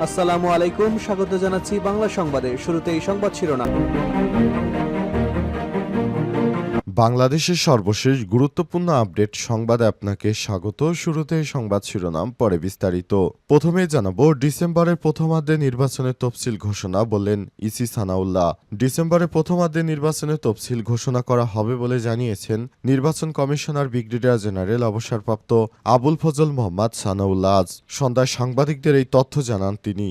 আসসালামু আলাইকুম, স্বাগত জানাচ্ছি বাংলা সংবাদে। শুরুতেই সংবাদ শিরোনাম। বাংলাদেশের সর্বশেষ গুরুত্বপূর্ণ আপডেট সংবাদে আপনাকে স্বাগত। শুরুতেই সংবাদ শিরোনাম, পরে বিস্তারিত। প্রথমেই জানাবো, ডিসেম্বরের প্রথমার্ধে নির্বাচনের তফসিল ঘোষণা, বললেন ইসি সানাউল্লাহ। ডিসেম্বরের প্রথমার্ধে নির্বাচনের তফসিল ঘোষণা করা হবে বলে জানিয়েছেন নির্বাচন কমিশনার ব্রিগেডিয়ার জেনারেল অবসরপ্রাপ্ত আবুল ফজল মোহাম্মদ সানাউল্লাহ। আজ সন্ধ্যায় সাংবাদিকদের এই তথ্য জানান তিনি।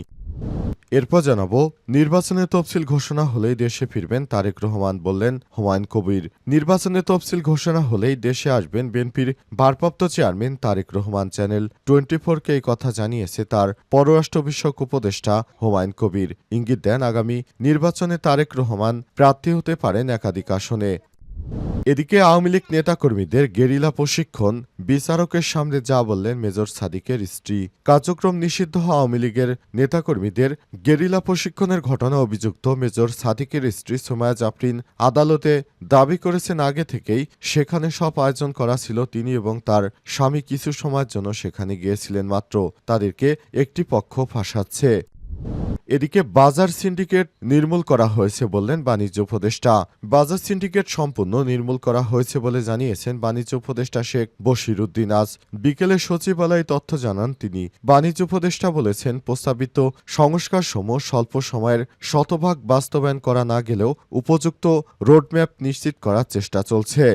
এরপর জানাবো, নির্বাচনের তফসিল ঘোষণা হলেই দেশে ফিরবেন তারেক রহমান, বললেন হুমায়ুন কবির। নির্বাচনের তফসিল ঘোষণা হলেই দেশে আসবেন বিএনপির ভারপ্রাপ্ত চেয়ারম্যান তারেক রহমান। চ্যানেল 24কে এই কথা জানিয়েছে তার পররাষ্ট্র বিষয়ক উপদেষ্টা হুমায়ুন কবির। ইঙ্গিত দেন, আগামী নির্বাচনে তারেক রহমান প্রার্থী হতে পারেন একাধিক আসনে। এদিকে আওয়ামী লীগ নেতাকর্মীদের গেরিলা প্রশিক্ষণ, বিচারকের সামনে যা বললেন মেজর সাদিকের স্ত্রী। কার্যক্রম নিষিদ্ধ আওয়ামী লীগের নেতাকর্মীদের গেরিলা প্রশিক্ষণের ঘটনা অভিযুক্ত মেজর সাদিকের স্ত্রী সুমাইয়া জাফরিন আদালতে দাবি করেছেন আগে থেকেই সেখানে সব আয়োজন করা ছিল। তিনি এবং তার স্বামী কিছু সময়ের জন্য সেখানে গিয়েছিলেন মাত্র, তাদেরকে একটি পক্ষ ফাঁসাচ্ছে। এদিকে বাজার সিন্ডিকেট নির্মূল করা হয়েছে বললেন বাণিজ্য উপদেষ্টা। বাজার সিন্ডিকেট সম্পূর্ণ নির্মূল করা হয়েছে বলে জানিয়েছেন বাণিজ্য উপদেষ্টা শেখ বশির উদ্দিন। আজ বিকেলে সচিবালয়ে তথ্য জানান তিনি। বাণিজ্য উপদেষ্টা বলেছেন, প্রস্তাবিত সংস্কারসমূহ স্বল্প সময়ের শতভাগ বাস্তবায়ন করা না গেলেও উপযুক্ত রোডম্যাপ নিশ্চিত করার চেষ্টা চলছে।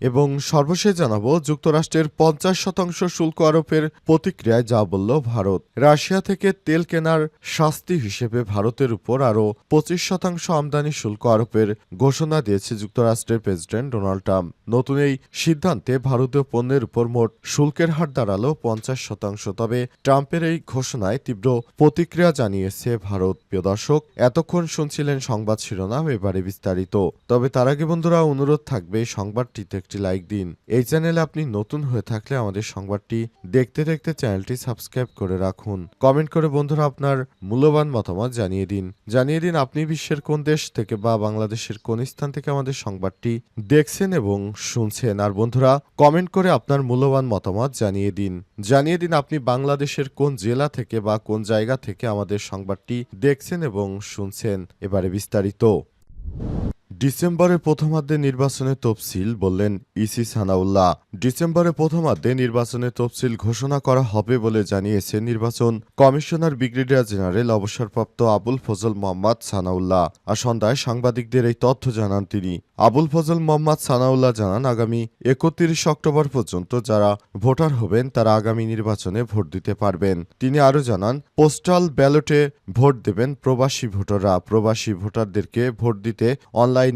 এবং সর্বশেষ জানাবো, যুক্তরাষ্ট্রের 50% শুল্ক আরোপের প্রতিক্রিয়ায় যা বলল ভারত। রাশিয়া থেকে তেল কেনার শাস্তি হিসেবে ভারতের উপর আরও 25% আমদানি শুল্ক আরোপের ঘোষণা দিয়েছে যুক্তরাষ্ট্রের প্রেসিডেন্ট ডোনাল্ড ট্রাম্প। নতুন এই সিদ্ধান্তে ভারতীয় পণ্যের উপর মোট শুল্কের হার দাঁড়ালো 50%। তবে ট্রাম্পের এই ঘোষণায় তীব্র প্রতিক্রিয়া জানিয়েছে ভারত। প্রিয় দর্শক, এতক্ষণ শুনছিলেন সংবাদ শিরোনাম, এবারে বিস্তারিত। তবে তার আগে বন্ধুরা, অনুরোধ থাকবে সংবাদটিতে একটি লাইক দিন। এই চ্যানেলে আপনি নতুন হয়ে থাকলে আমাদের সংবাদটি দেখতে দেখতে চ্যানেলটি সাবস্ক্রাইব করে রাখুন। কমেন্ট করে বন্ধুরা আপনার মূল্যবান মতামত জানিয়ে দিন আপনি বিশ্বের কোন দেশ থেকে বা বাংলাদেশের কোন স্থান থেকে আমাদের সংবাদটি দেখছেন এবং শুনছেন। আর বন্ধুরা, কমেন্ট করে আপনার মূল্যবান মতামত জানিয়ে দিন আপনি বাংলাদেশের কোন জেলা থেকে বা কোন জায়গা থেকে আমাদের সংবাদটি দেখছেন এবং শুনছেন। এবারে বিস্তারিত। ডিসেম্বরের প্রথমার্ধে নির্বাচনের তফসিল, বললেন ইসি সানাউল্লাহ। ডিসেম্বরের প্রথমার্ধে নির্বাচনের তফসিল ঘোষণা করা হবে বলে জানিয়েছে নির্বাচন কমিশনার ব্রিগেডিয়ার জেনারেল অবসরপ্রাপ্ত আবুল ফজল মোহাম্মদ সানাউল্লাহ। আর সন্ধ্যায় সাংবাদিকদের এই তথ্য জানান তিনি। আবুল ফজল মোহাম্মদ সানাউল্লাহ জানান, আগামী 31 অক্টোবর পর্যন্ত যারা ভোটার হবেন তারা আগামী নির্বাচনে ভোট দিতে পারবেন। তিনি আরও জানান, পোস্টাল ব্যালটে ভোট দেবেন প্রবাসী ভোটাররা। প্রবাসী ভোটারদেরকে ভোট দিতে অনলাইনে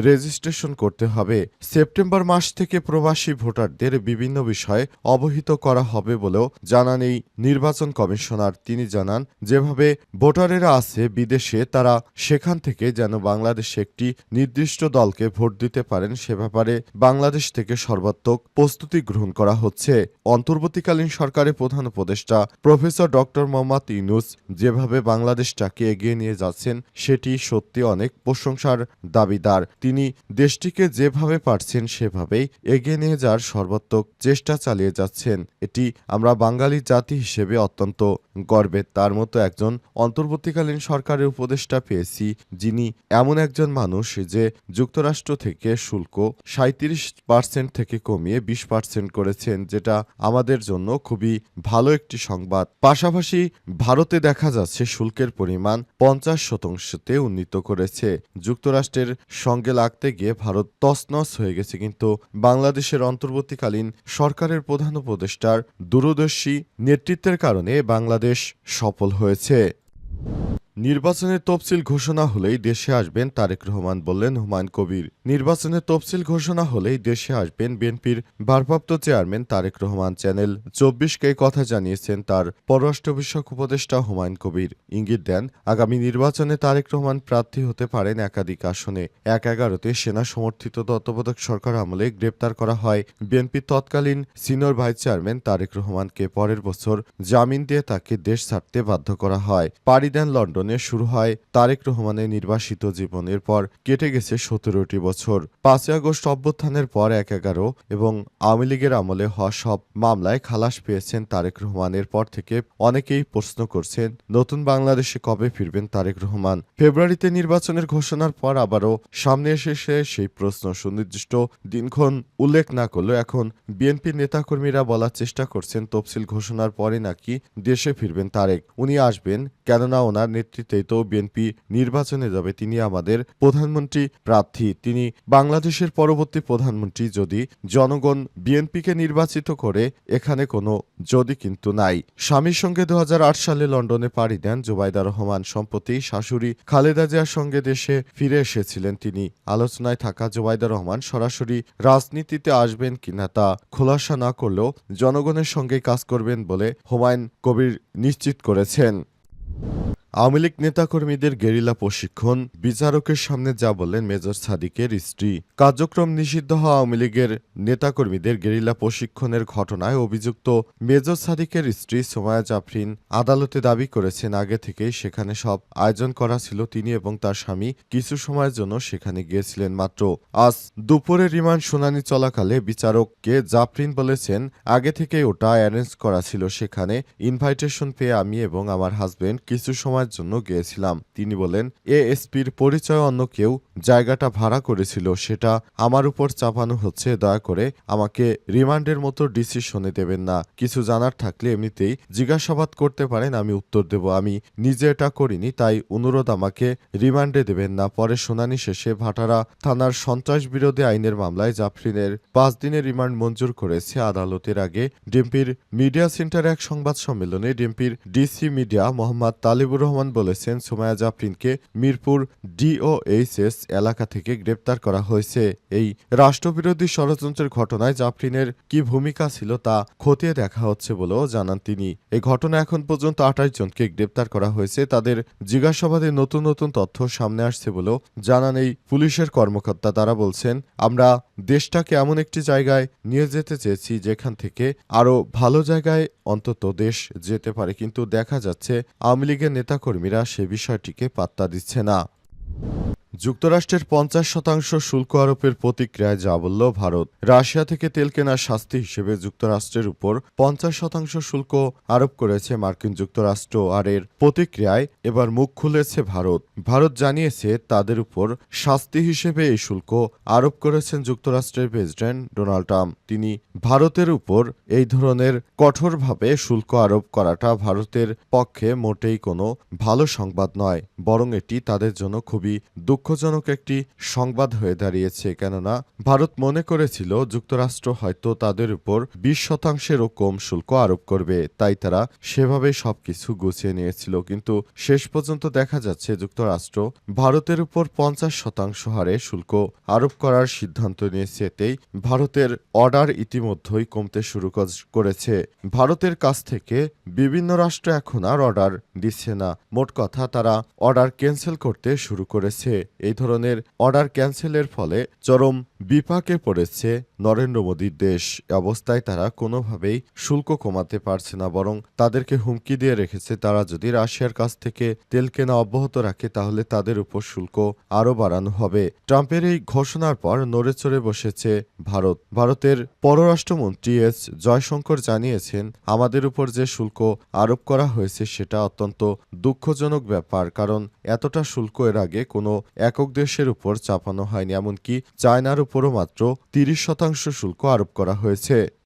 রেজিস্ট্রেশন করতে হবে। সেপ্টেম্বর মাস থেকে প্রবাসী ভোটারদের বিভিন্ন বিষয়ে অবহিত করা হবে বলেও জানান এই নির্বাচন কমিশনার। তিনি জানান, যেভাবে ভোটারেরা আছে বিদেশে, তারা সেখান থেকে যেন বাংলাদেশে একটি নির্দিষ্ট দলকে ভোট দিতে পারেন সে ব্যাপারে বাংলাদেশ থেকে সর্বাত্মক প্রস্তুতি গ্রহণ করা হচ্ছে। অন্তর্বর্তীকালীন সরকারের প্রধান উপদেষ্টা প্রফেসর ডক্টর মোহাম্মদ ইউনূস যেভাবে বাংলাদেশটাকে এগিয়ে নিয়ে যাচ্ছেন সেটি সত্যি অনেক প্রশংসার দাবিদার। তিনি দেশটিকে যেভাবে পারছেন সেভাবেই এগিয়ে নিয়ে যাওয়ার সর্বাত্মক চেষ্টা চালিয়ে যাচ্ছেন। এটি আমরা বাঙালি জাতি হিসেবে অত্যন্ত গর্বের। তার মতো একজন অন্তর্বর্তীকালীন সরকারের উপদেষ্টা পেয়েছি, যিনি এমন একজন মানুষ যে যুক্তরাষ্ট্র থেকে শুল্ক 37% থেকে কমিয়ে 20% করেছেন, যেটা আমাদের জন্য খুবই ভালো একটি সংবাদ। পাশাপাশি ভারতে দেখা যাচ্ছে শুল্কের পরিমাণ 50%তে উন্নীত করেছে। যুক্তরাষ্ট্রের সঙ্গে লাগতে গিয়ে ভারত তছনছ হয়ে গেছে, কিন্তু বাংলাদেশের অন্তর্বর্তীকালীন সরকারের প্রধান উপদেষ্টার দূরদর্শী নেতৃত্বের কারণে বাংলাদেশ সফল হয়েছে। নির্বাচনের তফসিল ঘোষণা হলেই দেশে আসবেন তারেক রহমান, বললেন হুমায়ুন কবির। নির্বাচনের তফসিল ঘোষণা হলেই দেশে আসবেন বিএনপির ভারপ্রাপ্ত চেয়ারম্যান তারেক রহমান। চ্যানেল 24কে কথা জানিয়েছেন তার পররাষ্ট্র বিষয়ক উপদেষ্টা হুমায়ুন কবির। ইঙ্গিত দেন, আগামী নির্বাচনে তারেক রহমান প্রার্থী হতে পারেন একাধিক আসনে। 11তে সেনা সমর্থিত তত্ত্বাবধায়ক সরকার আমলে গ্রেপ্তার করা হয় বিএনপির তৎকালীন সিনিয়র ভাইস চেয়ারম্যান তারেক রহমানকে। পরের বছর জামিন দিয়ে তাকে দেশ ছাড়তে বাধ্য করা হয়। পাড়ি দেন লন্ডনে জীবনে শুরু হয় তারেক রহমানের নির্বাসিত জীবন। এরপর কেটে গেছে ১৭টি বছর। ৫ই আগস্ট অভ্যুত্থানের পর ১/১১ এবং আওয়ামী লীগের আমলে হওয়া সব মামলায় খালাস পেয়েছেন তারেক রহমান। এরপর থেকে অনেকেই প্রশ্ন করছেন, নতুন বাংলাদেশে কবে ফিরবেন তারেক রহমান? ফেব্রুয়ারিতে নির্বাচনের ঘোষণার পর আবারও সামনে এসেছে সেই প্রশ্ন। সুনির্দিষ্ট দিনক্ষণ উল্লেখ না করলেও এখন বিএনপির নেতাকর্মীরা বলার চেষ্টা করছেন তফসিল ঘোষণার পরে নাকি দেশে ফিরবেন তারেক। উনি আসবেন, কেননা ওনার নেতৃত্বেই তো বিএনপি নির্বাচনে যাবে। তিনি আমাদের প্রধানমন্ত্রী প্রার্থী, তিনি বাংলাদেশের পরবর্তী প্রধানমন্ত্রী। যদি জনগণ বিএনপিকে নির্বাচিত করে, এখানে কোনো যদি কিন্তু নাই। স্বামীর সঙ্গে ২০০৮ সালে লন্ডনে পাড়ি দেন জুবাইদা রহমান। সম্প্রতি শাশুড়ি খালেদা জিয়ার সঙ্গে দেশে ফিরে এসেছিলেন তিনি। আলোচনায় থাকা জুবাইদা রহমান সরাসরি রাজনীতিতে আসবেন কিনা তা খোলাসা না করলেও জনগণের সঙ্গেই কাজ করবেন বলে হুমায়ুন কবির নিশ্চিত করেছেন। আওয়ামী লীগ নেতাকর্মীদের গেরিলা প্রশিক্ষণ, বিচারকের সামনে যা বললেন মেজর সাদিকের স্ত্রী। কার্যক্রম নিষিদ্ধ হওয়া আওয়ামী লীগের নেতাকর্মীদের গেরিলা প্রশিক্ষণের ঘটনায় অভিযুক্ত মেজর সাদিকের স্ত্রী সোমায়া জাফরিন আদালতে দাবি করেছেন আগে থেকেই সেখানে সব আয়োজন করা ছিল। তিনি এবং তার স্বামী কিছু সময়ের জন্য সেখানে গিয়েছিলেন মাত্র। আজ দুপুরে রিমান্ড শুনানি চলাকালে বিচারককে জাফরিন বলেছেন, আগে থেকেই ওটা অ্যারেঞ্জ করা ছিল। সেখানে ইনভাইটেশন পেয়ে আমি এবং আমার হাজবেন্ড কিছু সময় জন্য গিয়েছিলাম। তিনি বলেন, এএসপির পরিচয় অন্য কেউ জায়গাটা ভাড়া করেছিল, সেটা আমার উপর চাপানো হচ্ছে। দয়া করে আমাকে রিমান্ডের মতো ডিসিশনে দেবেন না। কিছু জানার থাকলে এমনিতেই জিজ্ঞাসাবাদ করতে পারেন, আমি উত্তর দেব। আমি নিজে এটা করিনি, তাই অনুরোধ আমাকে রিমান্ডে দেবেন না। পরে শুনানি শেষে ভাটারা থানার সন্ত্রাস বিরোধী আইনের মামলায় জাফরিনের ৫ দিনের রিমান্ড মঞ্জুর করেছে আদালতের। আগে ডিএমপির মিডিয়া সেন্টারে এক সংবাদ সম্মেলনে ডিএমপির ডিসি মিডিয়া মোহাম্মদ তালিবুর রহমান বলেছেন, সোমায়া জাফরিনকে মিরপুর ডিওএইচএস এলাকা থেকে গ্রেপ্তার করা হয়েছে। এই রাষ্ট্রবিরোধী ষড়যন্ত্রের ঘটনায় জাফরিনের কি ভূমিকা ছিল তা খতিয়ে দেখা হচ্ছে বলেও জানান তিনি। এই ঘটনা এখন পর্যন্ত ২৮ জনকে গ্রেপ্তার করা হয়েছে। তাদের জিজ্ঞাসাবাদে নতুন নতুন তথ্য সামনে আসছে বলেও জানান এই পুলিশের কর্মকর্তা। তারা বলছেন, আমরা দেশটাকে এমন একটি জায়গায় নিয়ে যেতে চেয়েছি যেখান থেকে আরও ভালো জায়গায় অন্তত দেশ যেতে পারে, কিন্তু দেখা যাচ্ছে আওয়ামী লীগের নেতাকর্মীরা সে বিষয়টিকে পাত্তা দিচ্ছে না। যুক্তরাষ্ট্রের ৫০% শুল্ক আরোপের প্রতিক্রিয়ায় যা বলল ভারত। রাশিয়া থেকে তেল কেনার শাস্তি হিসেবে যুক্তরাষ্ট্রের উপর ৫০% শুল্ক আরোপ করেছে মার্কিন যুক্তরাষ্ট্র। আর এর প্রতিক্রিয়ায় এবার মুখ খুলেছে ভারত। ভারত জানিয়েছে তাদের উপর শাস্তি হিসেবে এই শুল্ক আরোপ করেছেন যুক্তরাষ্ট্রের প্রেসিডেন্ট ডোনাল্ড ট্রাম্প। তিনি ভারতের উপর এই ধরনের কঠোরভাবে শুল্ক আরোপ করাটা ভারতের পক্ষে মোটেই কোনো ভালো সংবাদ নয়, বরং এটি তাদের জন্য খুবই দুঃখজনক একটি সংবাদ হয়ে দাঁড়িয়েছে। কেননা ভারত মনে করেছিল যুক্তরাষ্ট্র হয়তো তাদের উপর ২০%-এরও কম শুল্ক আরোপ করবে, তাই তারা সেভাবে সবকিছু গুছিয়ে নিয়েছিল। কিন্তু শেষ পর্যন্ত দেখা যাচ্ছে যুক্তরাষ্ট্র ভারতের উপর ৫০% হারে শুল্ক আরোপ করার সিদ্ধান্ত নিয়েছে। এতেই ভারতের অর্ডার ইতিমধ্যেই কমতে শুরু করেছে। ভারতের কাছ থেকে বিভিন্ন রাষ্ট্র এখন আর অর্ডার দিচ্ছে না। মোট কথা, তারা অর্ডার ক্যান্সেল করতে শুরু করেছে। এই ধরনের অর্ডার ক্যান্সেলের ফলে চরম বিপাকে পড়েছে নরেন্দ্র মোদীর দেশ। অবস্থায় তারা কোনোভাবেই শুল্ক কমাতে পারছে না, বরং তাদেরকে হুমকি দিয়ে রেখেছে তারা যদি রাশিয়ার কাছ থেকে তেল কেনা অব্যাহত রাখে তাহলে তাদের উপর শুল্ক আরও বাড়ানো হবে। ট্রাম্পের এই ঘোষণার পর নড়েচড়ে বসেছে ভারত। ভারতের পররাষ্ট্রমন্ত্রী এস জয়শঙ্কর জানিয়েছেন, আমাদের উপর যে শুল্ক আরোপ করা হয়েছে সেটা অত্যন্ত দুঃখজনক ব্যাপার, কারণ এতটা শুল্ক এর আগে কোনো একক দেশের উপর চাপানো হয়নি। এমনকি চায়নার উপরও মাত্র ৩০% শুল্ক আরোপ করা হয়েছে।